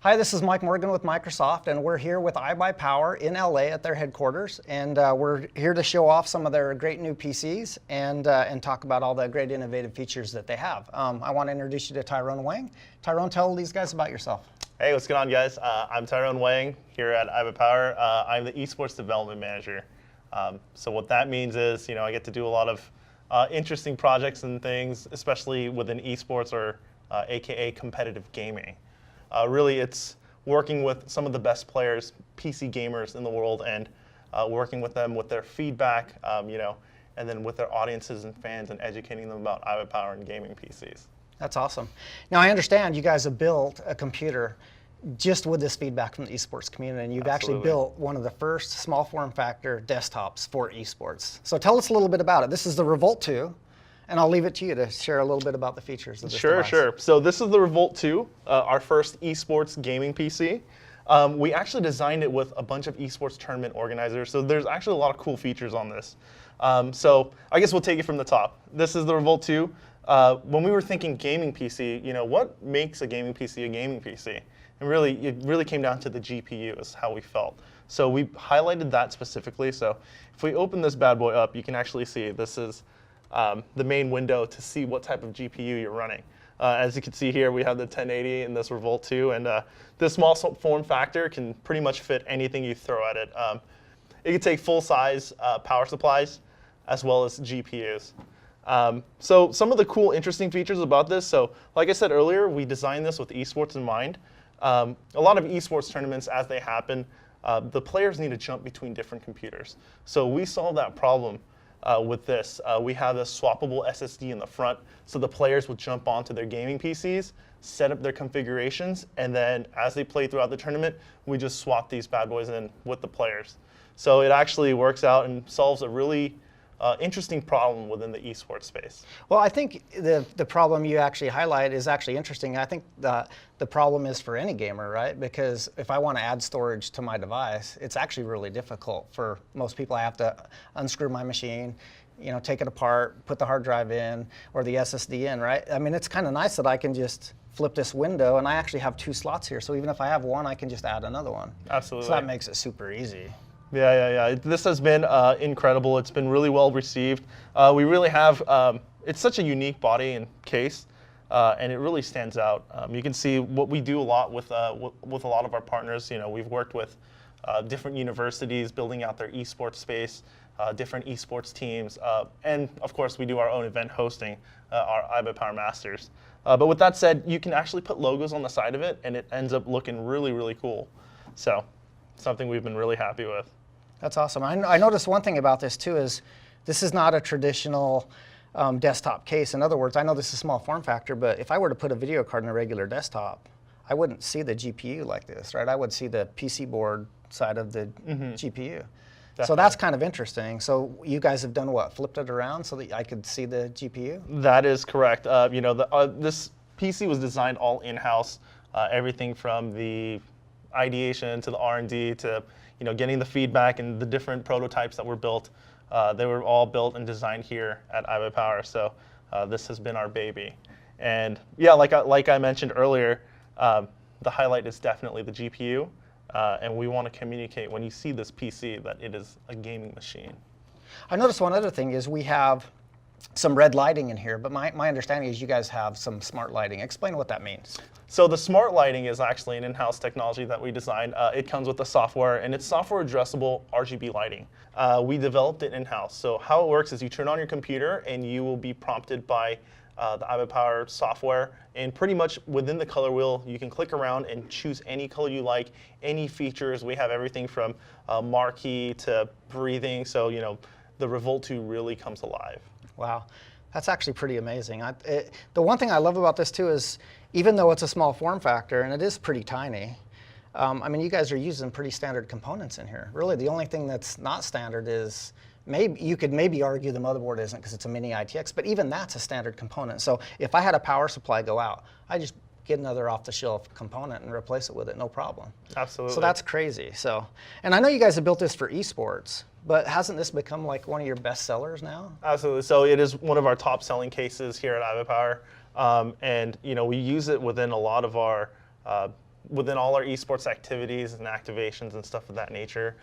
Hi, this is Mike Morgan with Microsoft, and we're here with iBuyPower in LA at their headquarters, and we're here to show off some of their great new PCs and talk about all the great innovative features that they have. I want to introduce you to Tyrone Wang. Tyrone, tell these guys about yourself. Hey, what's going on, guys? I'm Tyrone Wang here at iBuyPower. I'm the esports development manager. So what that means is, I get to do a lot of interesting projects and things, especially within esports or AKA competitive gaming. Really, it's working with some of the best players, PC gamers in the world, and working with them with their feedback, and then with their audiences and fans and educating them about iBuyPower and gaming PCs. That's awesome. Now, I understand you guys have built a computer just with this feedback from the esports community, and you've actually built one of the first small form factor desktops for esports. So tell us a little bit about it. This is the Revolt 2. And I'll leave it to you to share a little bit about the features of this device. Sure. So this is the Revolt 2, our first esports gaming PC. We actually designed it with a bunch of esports tournament organizers, so there's actually a lot of cool features on this. So I guess we'll take it from the top. This is the Revolt 2. When we were thinking gaming PC, what makes a gaming PC a gaming PC? And really, it really came down to the GPU is how we felt. So we highlighted that specifically. So if we open this bad boy up, you can actually see this is the main window to see what type of GPU you're running. As you can see here, we have the 1080 in this Revolt 2, and this small form factor can pretty much fit anything you throw at it. It can take full-size power supplies as well as GPUs. So some of the cool, interesting features about this, so like I said earlier, we designed this with esports in mind. A lot of esports tournaments, as they happen, the players need to jump between different computers. So we solved that problem with this. We have a swappable SSD in the front, so the players would jump onto their gaming PCs, set up their configurations, and then as they play throughout the tournament, we just swap these bad boys in with the players. So it actually works out and solves a really interesting problem within the esports space. Well, I think the problem you actually highlight is actually interesting. I think the problem is for any gamer, right? Because if I want to add storage to my device, it's actually really difficult for most people. I have to unscrew my machine, take it apart, put the hard drive in, or the SSD in, right? I mean, it's kind of nice that I can just flip this window, and I actually have 2 slots here. So even if I have one, I can just add another one. Absolutely. So that makes it super easy. Yeah. This has been incredible. It's been really well received. We really have, it's such a unique body and case, and it really stands out. You can see what we do a lot with a lot of our partners. We've worked with different universities building out their esports space, different esports teams, and of course we do our own event hosting, our iBuyPower Masters. But with that said, you can actually put logos on the side of it, and it ends up looking really, really cool. So something we've been really happy with. That's awesome. I noticed one thing about this too is this is not a traditional desktop case. In other words, I know this is small form factor, but if I were to put a video card in a regular desktop, I wouldn't see the GPU like this, right? I would see the PC board side of the GPU. Definitely. So that's kind of interesting. So you guys have done what? Flipped it around so that I could see the GPU? That is correct. This PC was designed all in-house. Everything from the ideation to the R&D to getting the feedback and the different prototypes that were built. They were all built and designed here at iBuyPower. So this has been our baby. And yeah, like I mentioned earlier, the highlight is definitely the GPU. And we want to communicate when you see this PC that it is a gaming machine. I noticed one other thing is we have some red lighting in here, but my understanding is you guys have some smart lighting. Explain what that means. So the smart lighting is actually an in-house technology that we designed. It comes with the software, and it's software addressable RGB lighting. We developed it in-house. So how it works is you turn on your computer, and you will be prompted by the iBuyPower software, and pretty much within the color wheel, you can click around and choose any color you like, any features. We have everything from marquee to breathing, so the Revolt 2 really comes alive. Wow, that's actually pretty amazing. The one thing I love about this too is even though it's a small form factor and it is pretty tiny, I mean, you guys are using pretty standard components in here. Really, the only thing that's not standard is you could maybe argue the motherboard isn't because it's a mini ITX, but even that's a standard component. So if I had a power supply go out, I just get another off-the-shelf component and replace it with it, no problem. Absolutely. So that's crazy. And I know you guys have built this for esports, but hasn't this become like one of your best sellers now? Absolutely. So it is one of our top selling cases here at iBuyPower. And we use it within a lot of our within all our esports activities and activations and stuff of that nature.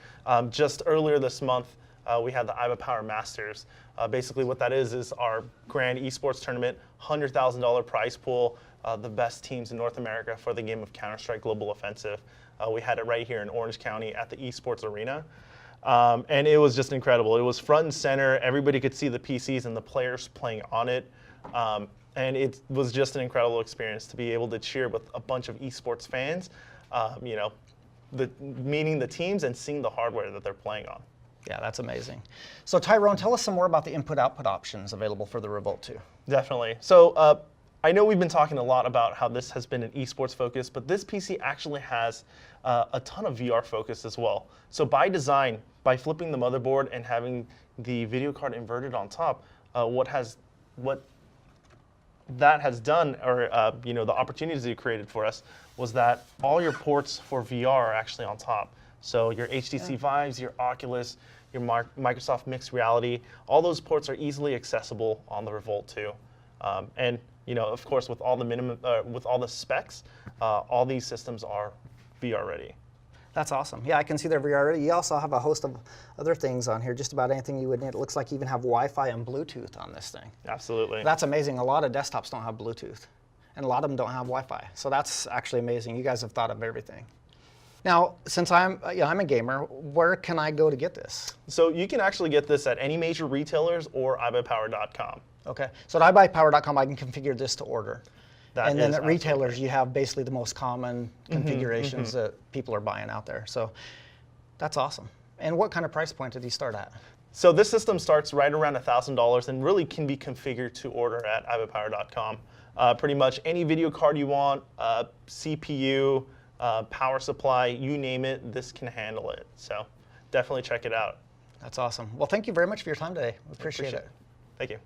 Just earlier this month, we had the IBA Power Masters. Basically what that is our grand esports tournament, $100,000 prize pool, the best teams in North America for the game of Counter-Strike Global Offensive. We had it right here in Orange County at the esports arena. And it was just incredible. It was front and center. Everybody could see the PCs and the players playing on it. And it was just an incredible experience to be able to cheer with a bunch of esports fans, meeting the teams and seeing the hardware that they're playing on. Yeah, that's amazing. So Tyrone, tell us some more about the input-output options available for the Revolt 2. Definitely. So I know we've been talking a lot about how this has been an esports focus, but this PC actually has a ton of VR focus as well. So by design, by flipping the motherboard and having the video card inverted on top, what that has done, or the opportunities it created for us, was that all your ports for VR are actually on top. So your HTC Vives, your Oculus, your Microsoft Mixed Reality, all those ports are easily accessible on the Revolt 2. And of course, with all the specs, all these systems are VR ready. That's awesome. Yeah, I can see they're VR ready. You also have a host of other things on here, just about anything you would need. It looks like you even have Wi-Fi and Bluetooth on this thing. Absolutely. That's amazing. A lot of desktops don't have Bluetooth, and a lot of them don't have Wi-Fi. So that's actually amazing. You guys have thought of everything. Now, since I'm a gamer, where can I go to get this? So you can actually get this at any major retailers or iBuyPower.com. Okay. So at iBuyPower.com, I can configure this to order. And then at absolutely. retailers, you have basically the most common configurations that people are buying out there. So that's awesome. And what kind of price point did you start at? So this system starts right around $1,000 and really can be configured to order at iBuyPower.com. Pretty much any video card you want, CPU, power supply, you name it, this can handle it. So definitely check it out. That's awesome. Well, thank you very much for your time today. We appreciate it. Thank you.